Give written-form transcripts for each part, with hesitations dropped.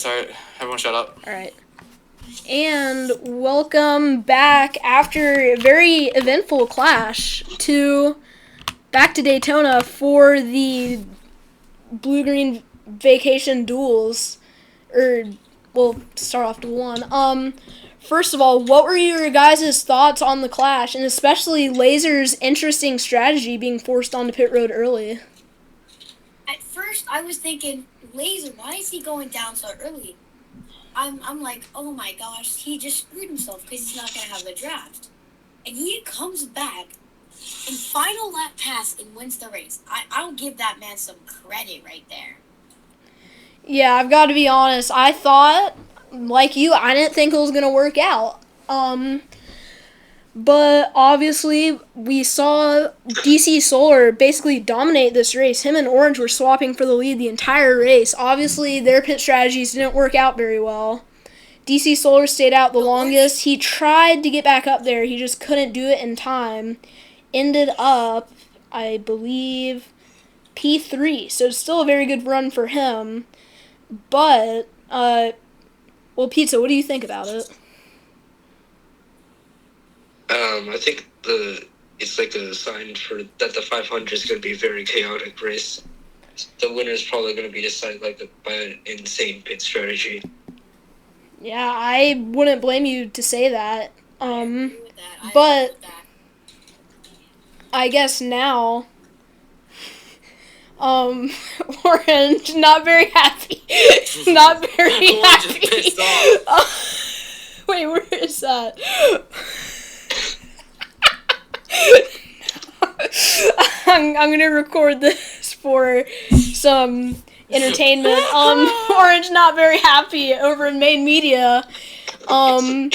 Sorry, everyone shut up. Alright. And welcome back after a very eventful clash back to Daytona for the Blue-Green Vacation Duels. We'll start off Duel 1. First of all, what were your guys' thoughts on the clash, and especially Laser's interesting strategy being forced onto pit road early? At first, I was thinking, Laser, why is he going down so early? I'm like, oh my gosh, he just screwed himself because he's not going to have the draft. And he comes back in final lap pass and wins the race. I'll give that man some credit right there. Yeah, I've got to be honest. I thought, like you, I didn't think it was going to work out. But obviously, we saw DC Solar basically dominate this race. Him and Orange were swapping for the lead the entire race. Obviously, their pit strategies didn't work out very well. DC Solar stayed out the longest. He tried to get back up there. He just couldn't do it in time. Ended up, I believe, P3. So still a very good run for him. But, well, Pizza, what do you think about it? I think it's like a sign that the 500 is going to be a very chaotic race. The winner is probably going to be decided by an insane pit strategy. Yeah, I wouldn't blame you to say that. I agree with that. But I guess now, Orange not very happy. Not very Orange happy. is pissed off. Wait, where is that? I'm gonna record this for some entertainment. Orange not very happy over in main media. Hey,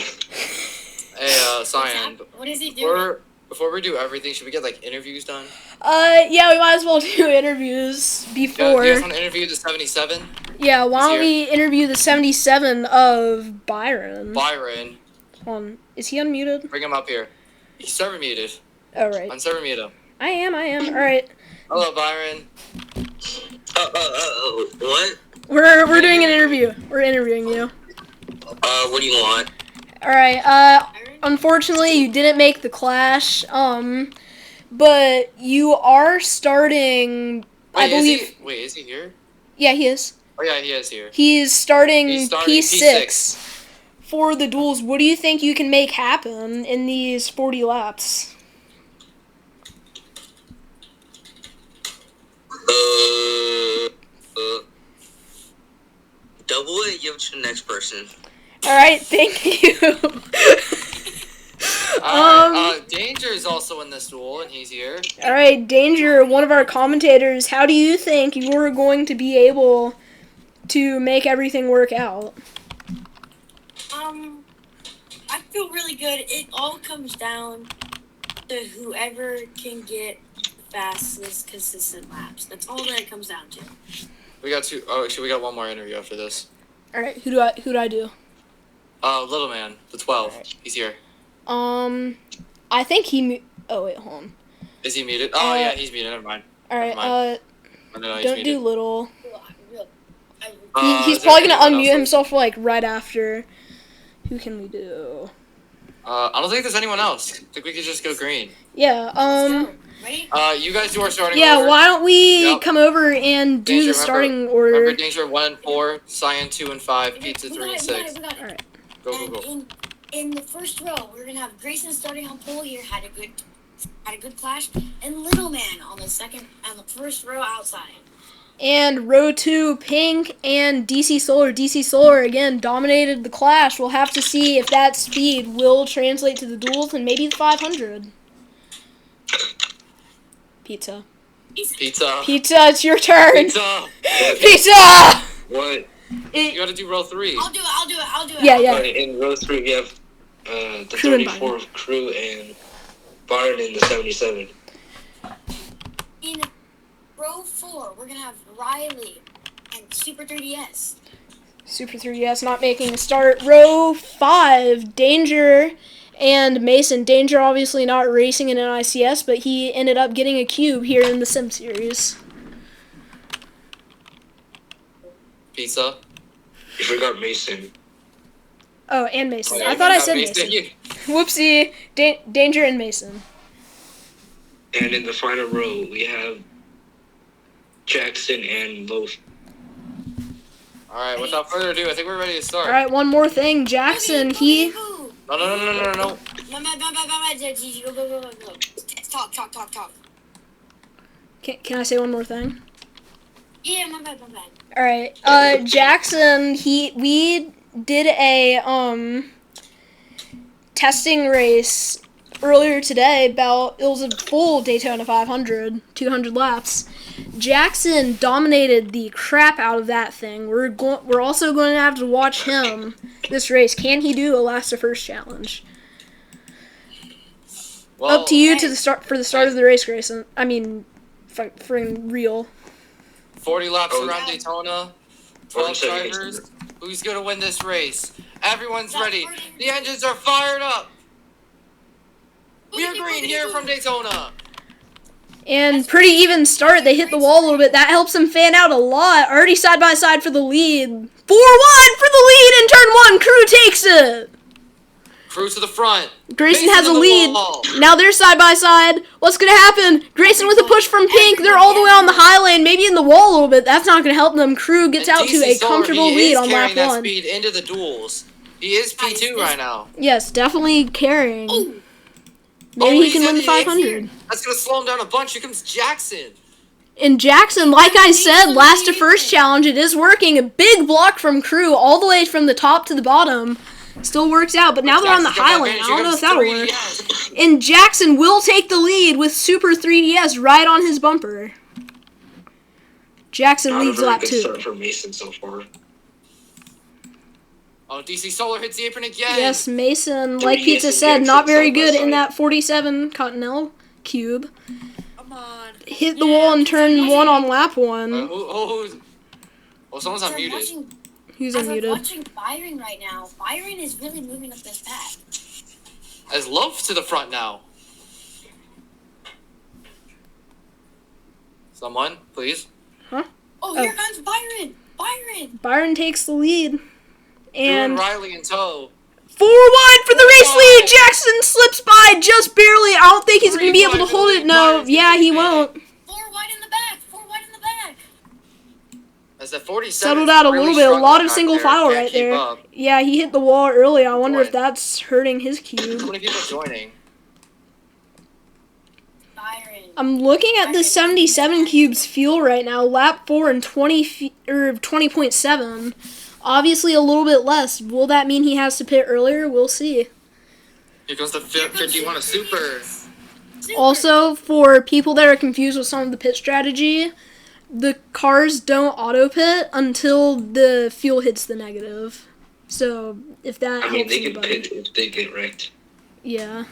Cyan. What is he doing? Before we do everything, should we get like interviews done? Yeah, we might as well do interviews before. Do you guys want to interview the 77? Yeah, why don't we interview the 77 of Byron? Byron. Hold on, is he unmuted? Bring him up here. He's server muted. Oh, right. Unserver mute him. I am. Alright. Hello, Byron. What? We're doing an interview. We're interviewing you. What do you want? Alright, unfortunately you didn't make the clash, but you are starting, I believe... Wait, is he here? Yeah, he is. Oh yeah, he is here. He's starting P6. P6 for the duels. What do you think you can make happen in these 40 laps? Double it, give it to the next person. Alright, thank you. Danger is also in this duel, and he's here. Alright, Danger, one of our commentators, how do you think you're going to be able to make everything work out? I feel really good. It all comes down to whoever can get fastest, consistent laps. That's all that it comes down to. We got two. Oh, actually, we got one more interview after this. Alright, who do I do? Little man, the 12. Right. He's here. I think oh wait, hold on. Is he muted? Oh yeah, he's muted. Never mind. Alright, No, don't do Little. Well, He's probably gonna unmute himself like right after. Who can we do? I don't think there's anyone else. I think we could just go green. Yeah. Ready? You guys do our starting yeah, order. why don't we come over and do Danger, the starting order? Remember Danger 1 and 4, Cyan 2 and 5, Pizza 3 and 6. Alright. Go. In the first row, we're gonna have Grayson starting on pole here, had a good clash, and Little Man on the first row outside. And row 2, Pink and DC Solar. DC Solar again dominated the clash. We'll have to see if that speed will translate to the duels and maybe the 500. Pizza, it's your turn. Pizza. What? You gotta do row 3. I'll do it. Yeah. In row 3, we have the Crew and 34 Crew and Byron in the 77. In row 4, we're gonna have Riley and Super 3DS. Super 3DS not making a start. Row 5, Danger and Mason. Danger obviously not racing in NICS, but he ended up getting a cube here in the Sim Series. Pizza. You forgot Mason. Oh, and Mason. Yeah, I thought I you said got Mason. Whoopsie. Danger and Mason. And in the final row, we have Jackson and Loaf. Alright, without further ado, I think we're ready to start. All right, one more thing. Jackson, he... No. Go. Talk. Can I say one more thing? Yeah, my bad. All right. Jackson, we did a testing race earlier today about, it was a full Daytona 500, 200 laps. Jackson dominated the crap out of that thing. We're also going to have to watch him this race. Can he do a last to first challenge? Well, Up to you for the start of the race, Grayson. I mean, for real. 40 laps around Daytona. 12 seconds. drivers. Who's going to win this race? Everyone's ready. The engines are fired up. We are green here from Daytona. And pretty even start. They hit the wall a little bit. That helps them fan out a lot. Already side by side for the lead. 4-1 for the lead in turn 1. Crew takes it. Crew to the front. Grayson Mason has a on the lead. wall. Now they're side by side. What's going to happen? Grayson with a push from Pink. They're all the way on the high lane, maybe in the wall a little bit. That's not going to help them. Crew gets out to a comfortable lead on lap 1. That speed into the duels. He is P2 right now. Yes, definitely carrying. Oh. Maybe he he's can win the in the exit. 500. That's going to slow him down a bunch. Here comes Jackson. And Jackson, like I said, last to first challenge, it is working. A big block from Crew all the way from the top to the bottom. Still works out, but now they're on the high lane. I don't know if that'll work. And Jackson will take the lead with Super 3DS right on his bumper. Jackson leads lap 2. Start for Mason so far. Oh, DC Solar hits the apron again. Yes, Mason, like 3DS Pizza and said, Jackson not very side by good in side. that 47 Continental Cube. Come on. Hit the wall in turn 1 on lap 1. Someone's unmuted. Who's I'm unmuted? watching Byron right now. Byron is really moving up this pack. As Loaf to the front now. Someone, please. Oh, here comes Byron. Byron takes the lead. And And Riley in tow. 4-1 for the race lead. Jackson slips by just barely. I don't think he's going to be able to hold it. No, yeah, he won't. 4 wide in the back. As the 47 Settled out a little bit. A lot of single file right there. Up. Yeah, he hit the wall early. I wonder if Boy. that's hurting his How cube. many people joining? Byron. I'm looking at the 77 cubes fuel right now. Lap 4 and 20.7. Obviously a little bit less. Will that mean he has to pit earlier? We'll see. Here comes the 51 of Super. Also, for people that are confused with some of the pit strategy, the cars don't auto pit until the fuel hits the negative. So if that I mean, helps they can anybody. pit if they get wrecked. Yeah.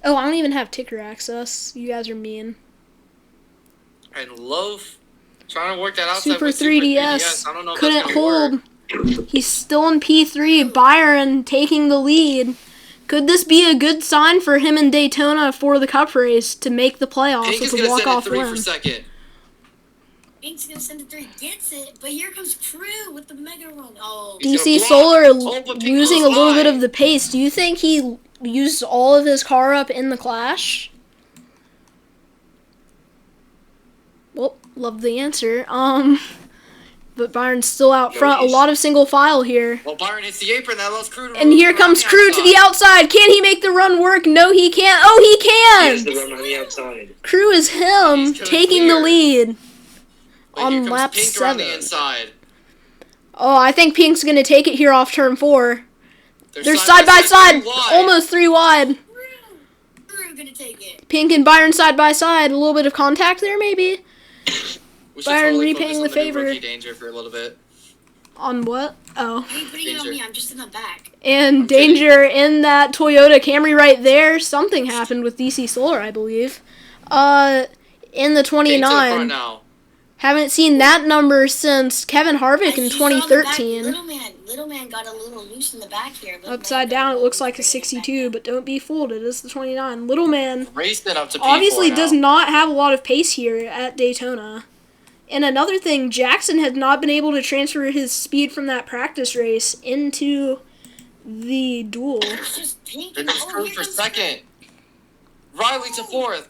Oh, I don't even have ticker access. You guys are mean. And Loaf trying to work that outside Super with 3DS I don't know if couldn't that's gonna hold. work. He's still in P3. Byron taking the lead. Could this be a good sign for him in Daytona for the Cup race to make the playoffs Pink is with a going to send it walk-off 3 for win? second. Pink's gonna send it 3, gets it, but here comes Crew with the mega run. Oh, He's DC gonna Solar block. Oh, but Pink losing a goes little bit high. of the pace. Do you think he used all of his car up in the clash? Well, love the answer. But Byron's still out front. A lot of single file here. Well, Byron hits the apron. That allows Crew to And move here around comes the Crew to the outside. Can he make the run work? No, he can't. Oh, he He has can! to run on the outside. Crew is him He's gonna taking the clear. lead. Wait, here on comes lap Pink around the 7. inside. Oh, I think Pink's going to take it here off turn 4. They're They're side by side. 3 wide. Almost 3 wide. Crew gonna take it. Pink and Byron side by side. A little bit of contact there, maybe? We should Byron totally repaying focus on the new favor. rookie Danger for a little bit. On what? Oh. Are you putting it on Danger. me? I'm just in the back. And I'm kidding. Danger in that Toyota Camry right there. Something happened with DC Solar, I believe. In the Pink to the front 29. now. Haven't seen that number since Kevin Harvick in As you saw in the back, 2013. Little man got a little loose in the back here. Little Upside man got down, it little looks loose like a bringing it back 62, down. but don't be fooled. It is the 29. Little man Raced it up to P4 obviously now. does not have a lot of pace here at Daytona. And another thing, Jackson has not been able to transfer his speed from that practice race into the duel. It's just pink. Here comes Crew for second. Riley to fourth.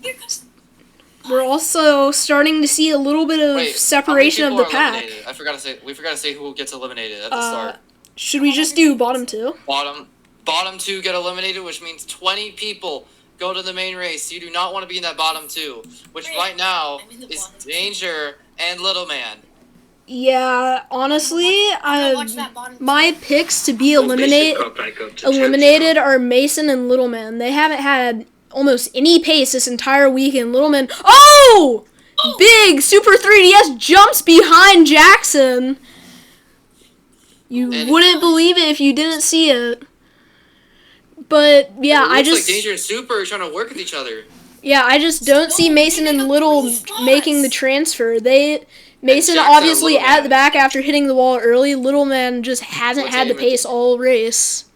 Here comes. We're also starting to see a little bit of Wait, separation how of many the people are pack. eliminated? We forgot to say who gets eliminated at the start. Should we just do bottom two? Bottom two get eliminated, which means 20 people go to the main race. You do not want to be in that bottom two, which right now I'm in the is bottom two. Danger and Little Man. Yeah, honestly, Watch that bottom my picks to be Well, Mason got back up to 10th eliminated now. are Mason and Littleman. They haven't had almost any pace this entire weekend. Littleman, oh! Big Super 3DS jumps behind Jackson. You wouldn't believe it if you didn't see it. But yeah, It looks like Danger and Super are trying to work with each other. Yeah, I just don't see Mason and Little making the transfer. Mason Jackson obviously and Little at Man. the back after hitting the wall early. Little Man just hasn't What's had the that pace all race.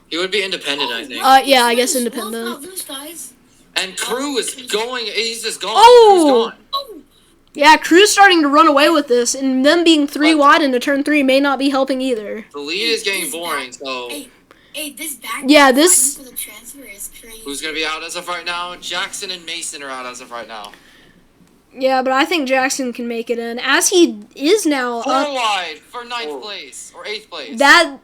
He would be independent, I think. Yeah, I guess independent. Not lose, guys. And Crew is going. He's just gone. Oh! Crew's gone. Oh, Yeah, Crew's starting to run away with this, and them being three But- wide into turn 3 may not be helping either. The lead is getting boring, so hey, this back. Yeah, this- For the transfer is crazy. who's going to be out as of right now? Jackson and Mason are out as of right now. Yeah, but I think Jackson can make it in, as he is now. 4 wide for 9th place or 8th place. That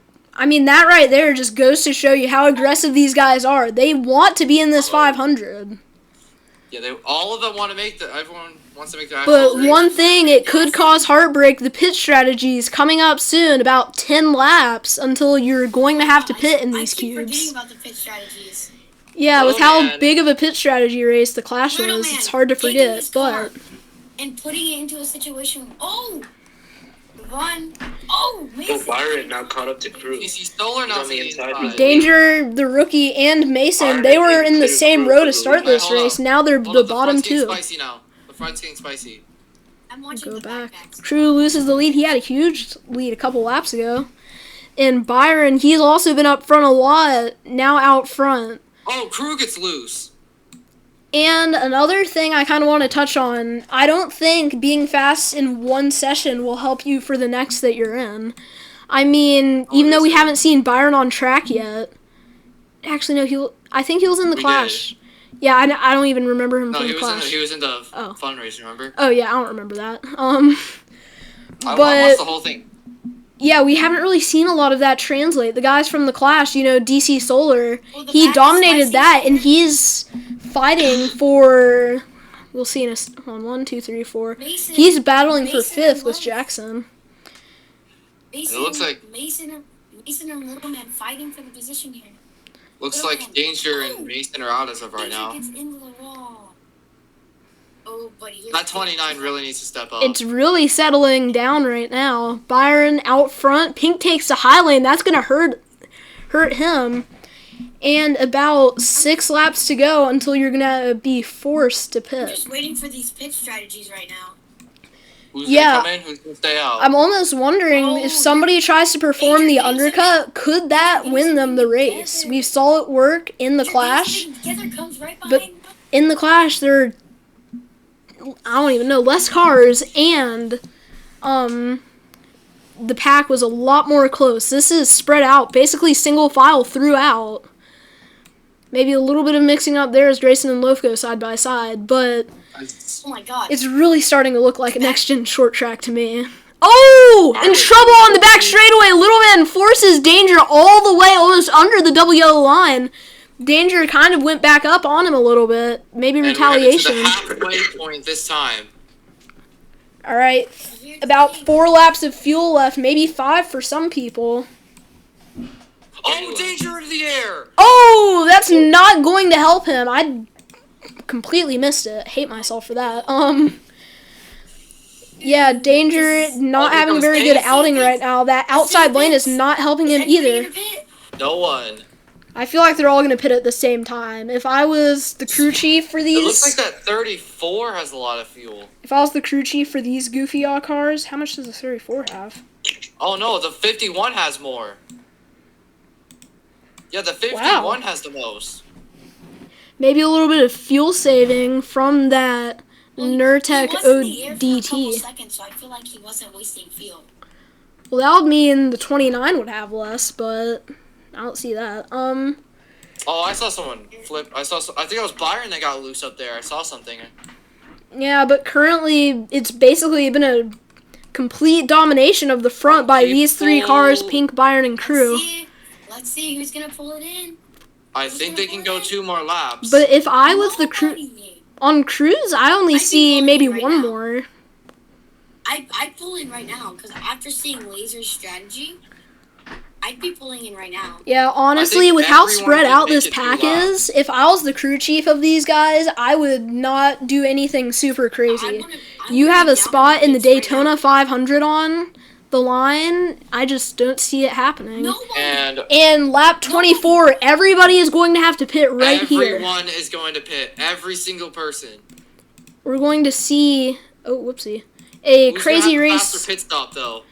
right there just goes to show you how aggressive these guys are. They want to be in this 500. Yeah, all of them want to make the. Everyone wants to make the. But actual race. one thing, it could cause heartbreak. The pit strategy is coming up soon, about 10 laps, until you're going to have to pit in these I keep forgetting cubes. about the pit strategies. Yeah, with Little how Man. big of a pit strategy race the Clash Little was, Man it's hard to taking forget. his car But and putting it into a situation. Oh, run! Oh, But Mason. Byron now caught up to Crew. DC Stoller now on the inside. inside. Danger, the rookie, and Mason, Byron they were and in the Crew same for row the to start lead. this Hold race. up. Now they're Hold the up, bottom front's getting two. spicy now. The front's getting spicy. I'm watching Go the back. backpacks. Crew loses the lead. He had a huge lead a couple laps ago. And Byron, he's also been up front a lot, now out front. Oh, Crew gets loose. And another thing I kind of want to touch on, I don't think being fast in one session will help you for the next that you're in. I mean, even though we haven't seen Byron on track yet. Actually, no, I think he was in the We Clash. Yeah, I don't even remember him No, from he the was in Clash. the, he was in the Oh. fundraiser, remember? Oh, yeah, I don't remember that. I But watched the whole thing. yeah, we haven't really seen a lot of that translate. The guys from the Clash, DC Solar, Well, the he back dominated spicy that, and player. he's fighting for. We'll see in on 1, 2, 3, 4. Mason, He's battling for Mason 5th and with Love. Jackson. Mason, It looks like- Mason and Little Man fighting for the position here. Looks Little like Man. Danger Oh. and Mason are out as of right Danger now. gets into the wall. Oh, buddy. That 29 really needs to step up. It's really settling down right now. Byron out front. Pink takes the high lane. That's gonna hurt him. And about 6 laps to go until you're gonna be forced to I'm pit. just waiting for these pit strategies right now. Who's Yeah. gonna come in? Who's gonna stay out? I'm almost wondering Oh, if somebody tries to perform the Danger, undercut, could that win them the race? We saw it work in the Clash. Together comes right But- behind. In the Clash, there are, I don't even know, less cars, and the pack was a lot more close. This is spread out, basically single file throughout. Maybe a little bit of mixing up there as Grayson and Loaf go side by side, but Oh my god. it's really starting to look like a next-gen short track to me. Oh! In trouble on the back straightaway. Little Man forces Danger all the way almost under the double yellow line. Danger kind of went back up on him a little bit. Maybe And we're headed to retaliation. the halfway point this time. All right. Here's About the thing. 4 laps of fuel left. Maybe 5 for some people. Oh, Danger into the air! Oh! That's not going to help him. I completely missed it. Hate myself for that. Yeah, Danger not here having a comes very good Danger. outing right now. That outside lane is not helping him Anybody either. in the pit? No one. I feel like they're all going to pit at the same time. If I was the crew chief for It these, looks like that 34 has a lot of fuel. if I was the crew chief for these goofy cars, how much does the 34 have? Oh no, the 51 has more. Yeah, the 51 has the most. Maybe a little bit of fuel saving from that Nurtec He was in the air for a couple ODT. seconds, so I feel like he wasn't wasting fuel. Well, that would mean the 29 would have less, but I don't see that. Oh, I saw someone flip. I think it was Byron that got loose up there. I saw something. Yeah, but currently it's basically been a complete domination of the front by these three cars, Pink, Byron, and Crew. Let's see who's gonna pull it in. I think they can go 2 more laps. But if I was the Crew on Crew's, I only see maybe one more. I'd pull in right now because after seeing Laser's strategy, I'd be pulling in right now. Yeah, honestly, with how spread out this pack is, if I was the crew chief of these guys, I would not do anything super crazy. You have a spot in the Daytona 500 on the line, I just don't see it happening. And lap 24, everybody is going to have to pit right here. Everyone is going to pit. Every single person. We're going to see, oh, whoopsie, a crazy race. Faster pit stop, though.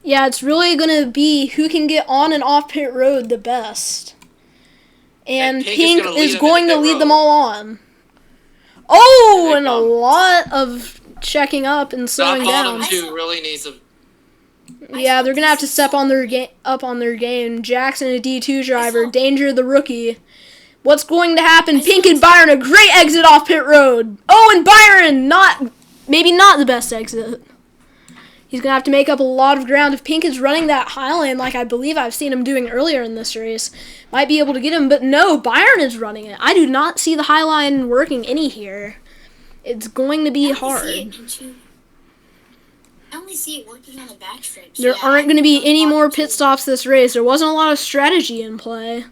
Yeah, it's really going to be who can get on and off pit road the best. And Pink is going to lead them all on. Oh, and a lot of checking up and slowing down. Bottom two really needs a... Yeah, they're going to have to step on their up on their game. Jackson, a D2 driver. Danger, the rookie. What's going to happen? Pink and Byron, a great exit off pit road. Oh, and Byron, maybe not the best exit. He's going to have to make up a lot of ground. If Pink is running that Highland like I believe I've seen him doing earlier in this race, might be able to get him. But no, Byron is running it. I do not see the Highline working any here. It's going to be hard. I only see it working on the backstretch. There aren't going to be any more pit stops this race. There wasn't a lot of strategy in play.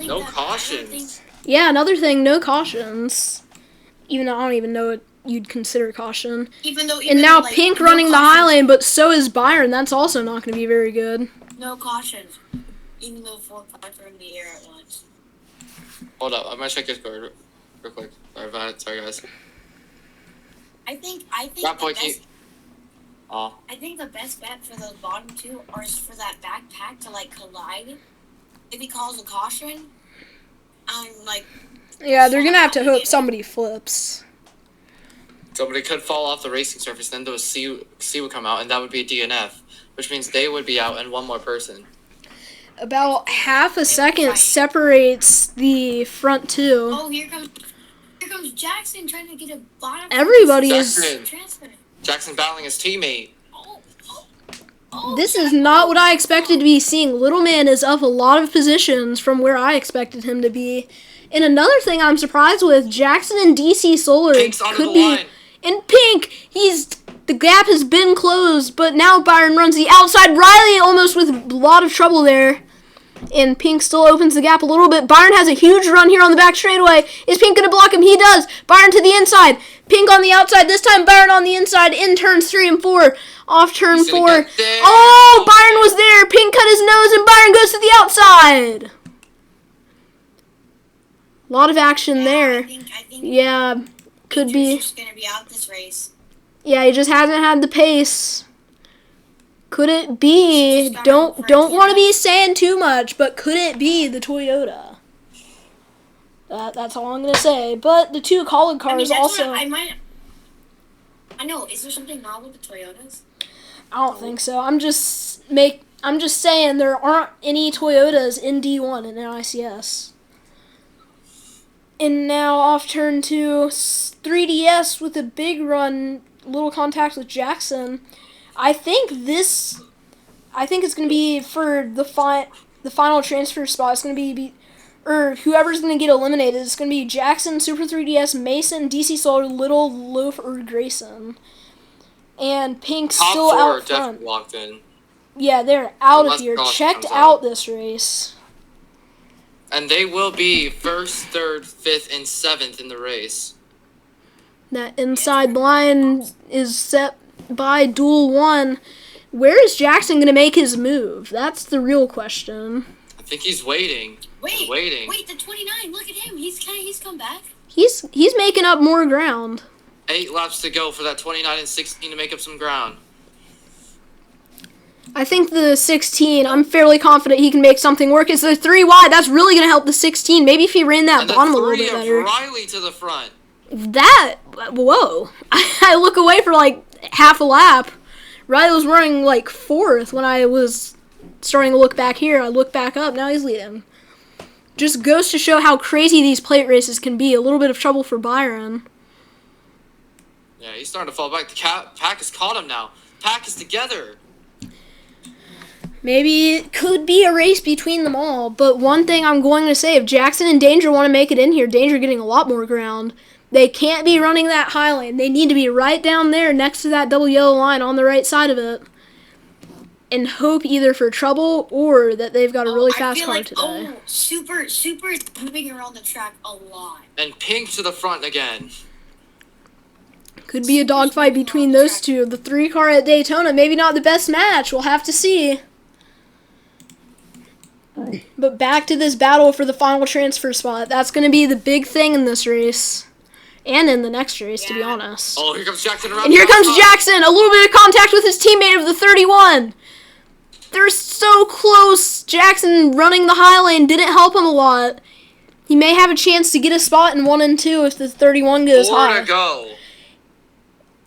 No cautions. Yeah, another thing, no cautions. Even though I don't even know what you'd consider caution. And now Pink running the high lane, but so is Byron. That's also not going to be very good. No cautions. Even though 4 cars are in the air at once. Hold up, I'm going to check your score real quick. Sorry about it. Sorry, guys. I think the best bet for those bottom two is for that backpack to like collide. If he calls a caution, yeah, they're gonna have to hope somebody flips. Somebody could fall off the racing surface, then the C would come out, and that would be a DNF, which means they would be out and one more person. About half a second separates the front two. Oh, here comes Jackson trying to get a bottom. Everybody is. Jackson battling his teammate. This is not what I expected to be seeing. Little Man is up a lot of positions from where I expected him to be. And another thing I'm surprised with, Jackson and DC Solar could be in Pink. The gap has been closed, but now Byron runs the outside. Riley almost with a lot of trouble there. And Pink still opens the gap a little bit. Byron has a huge run here on the back straightaway. Is Pink going to block him? He does. Byron to the inside. Pink on the outside. This time Byron on the inside in turns 3 and 4. Off turn 4. Oh, Byron was there. Pink cut his nose and Byron goes to the outside. A lot of action there. I think yeah, could be. Just going to be out this race. Yeah, he just hasn't had the pace. Could it be? Don't want to be saying too much, but could it be the Toyota? That's all I'm gonna say. But the two college cars also. I know. Is there something wrong with the Toyotas? I don't think so. I'm just saying there aren't any Toyotas in D1 and NICS. And now off turn 2, 3DS with a big run, little contact with Jackson. I think it's going to be for the final transfer spot. It's going to be or whoever's going to get eliminated. It's going to be Jackson, Super 3DS, Mason, DC Solar, Little, Loaf, or Grayson. And Pink's still out front. Definitely locked in. Yeah, they're out of here. Checked out this race. And they will be 1st, 3rd, 5th, and 7th in the race. That inside line is set by Duel 1. Where is Jackson going to make his move? That's the real question. I think he's waiting. Waiting. Wait, the 29. Look at him. He's come back. He's making up more ground. 8 laps to go for that 29 and 16 to make up some ground. I think the 16, I'm fairly confident he can make something work. It's the 3 wide. That's really going to help the 16. Maybe if he ran that bottom a little bit better. Riley to the front. Whoa. I look away for like half a lap. Riley was running like 4th when I was starting to look back here. I look back up, now he's leading. Just goes to show how crazy these plate races can be. A little bit of trouble for Byron. Yeah, he's starting to fall back. The pack has caught him now. Pack is together. Maybe it could be a race between them all, but one thing I'm going to say, if Jackson and Danger want to make it in here, Danger getting a lot more ground. They can't be running that high lane. They need to be right down there next to that double yellow line on the right side of it. And hope either for trouble or that they've got a really fast car today. Oh, Super is moving around the track a lot. And Pink to the front again. Could be a dogfight between those two. The 3 car at Daytona, maybe not the best match. We'll have to see. But back to this battle for the final transfer spot. That's going to be the big thing in this race. And in the next race, to be honest. Oh, here comes Jackson around. And here comes Jackson. A little bit of contact with his teammate of the 31. They're so close. Jackson running the high lane didn't help him a lot. He may have a chance to get a spot in 1 and 2 if the 31 goes high. 4 to go.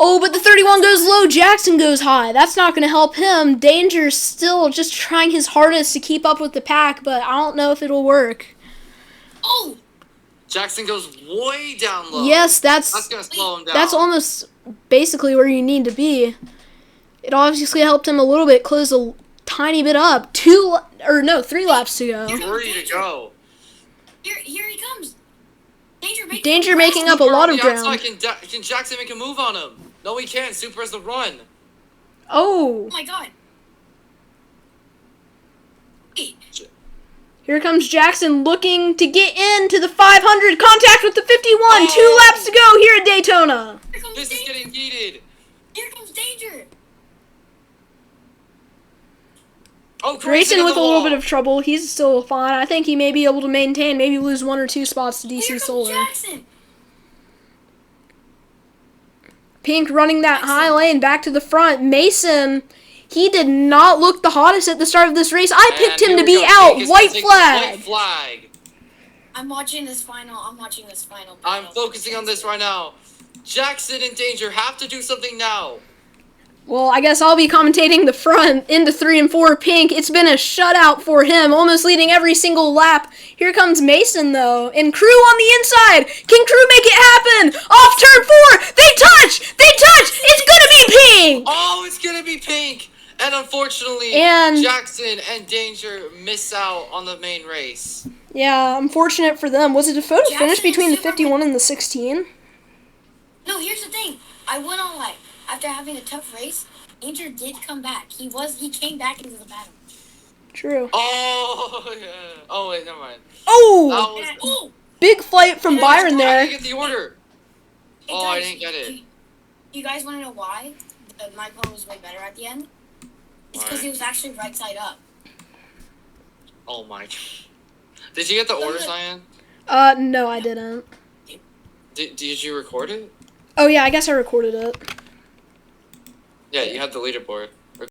Oh, but the 31 goes low. Jackson goes high. That's not going to help him. Danger's still just trying his hardest to keep up with the pack, but I don't know if it'll work. Oh! Jackson goes way down low. Yes, that's going to slow him down. That's almost basically where you need to be. It obviously helped him a little bit, close a tiny bit up. 3 laps to go. 3 to go. Here he comes. Danger making up a lot of ground. Can Jackson make a move on him? No, he can't. Super has the run. Oh. Oh my god. Wait. Here comes Jackson looking to get into the 500. Contact with the 51. Oh. 2 laps to go here at Daytona. This is getting heated. Here comes Danger. Oh, Grayson with a little bit of trouble. He's still fine. I think he may be able to maintain, maybe lose 1 or 2 spots to DC Solar. Jackson. Pink running that high lane back to the front. Mason, he did not look the hottest at the start of this race. I picked him to be out. White flag. I'm watching this final. I'm focusing on this right now. Jackson and Danger have to do something now. Well, I guess I'll be commentating the front into 3 and 4. Pink, it's been a shutout for him, almost leading every single lap. Here comes Mason, though, and Crew on the inside. Can Crew make it happen? Off turn 4, they touch! It's gonna be Pink! Oh, it's gonna be Pink! And unfortunately, Jackson and Danger miss out on the main race. Yeah, unfortunate for them. Was it a photo finish between the 51 and the 16? No, here's the thing. I went on like, after having a tough race, Danger did come back. He came back into the battle. True. Oh, yeah. Oh, wait, never mind. Oh! Big fight from Byron there. I didn't get the order. Hey, guys, I didn't get it. You guys want to know why my goal was way better at the end? It's because he was actually right side up. Oh my god. Did you get the order, Cyan? No, I didn't. Did you record it? Oh, yeah, I guess I recorded it. Yeah, you have the leaderboard.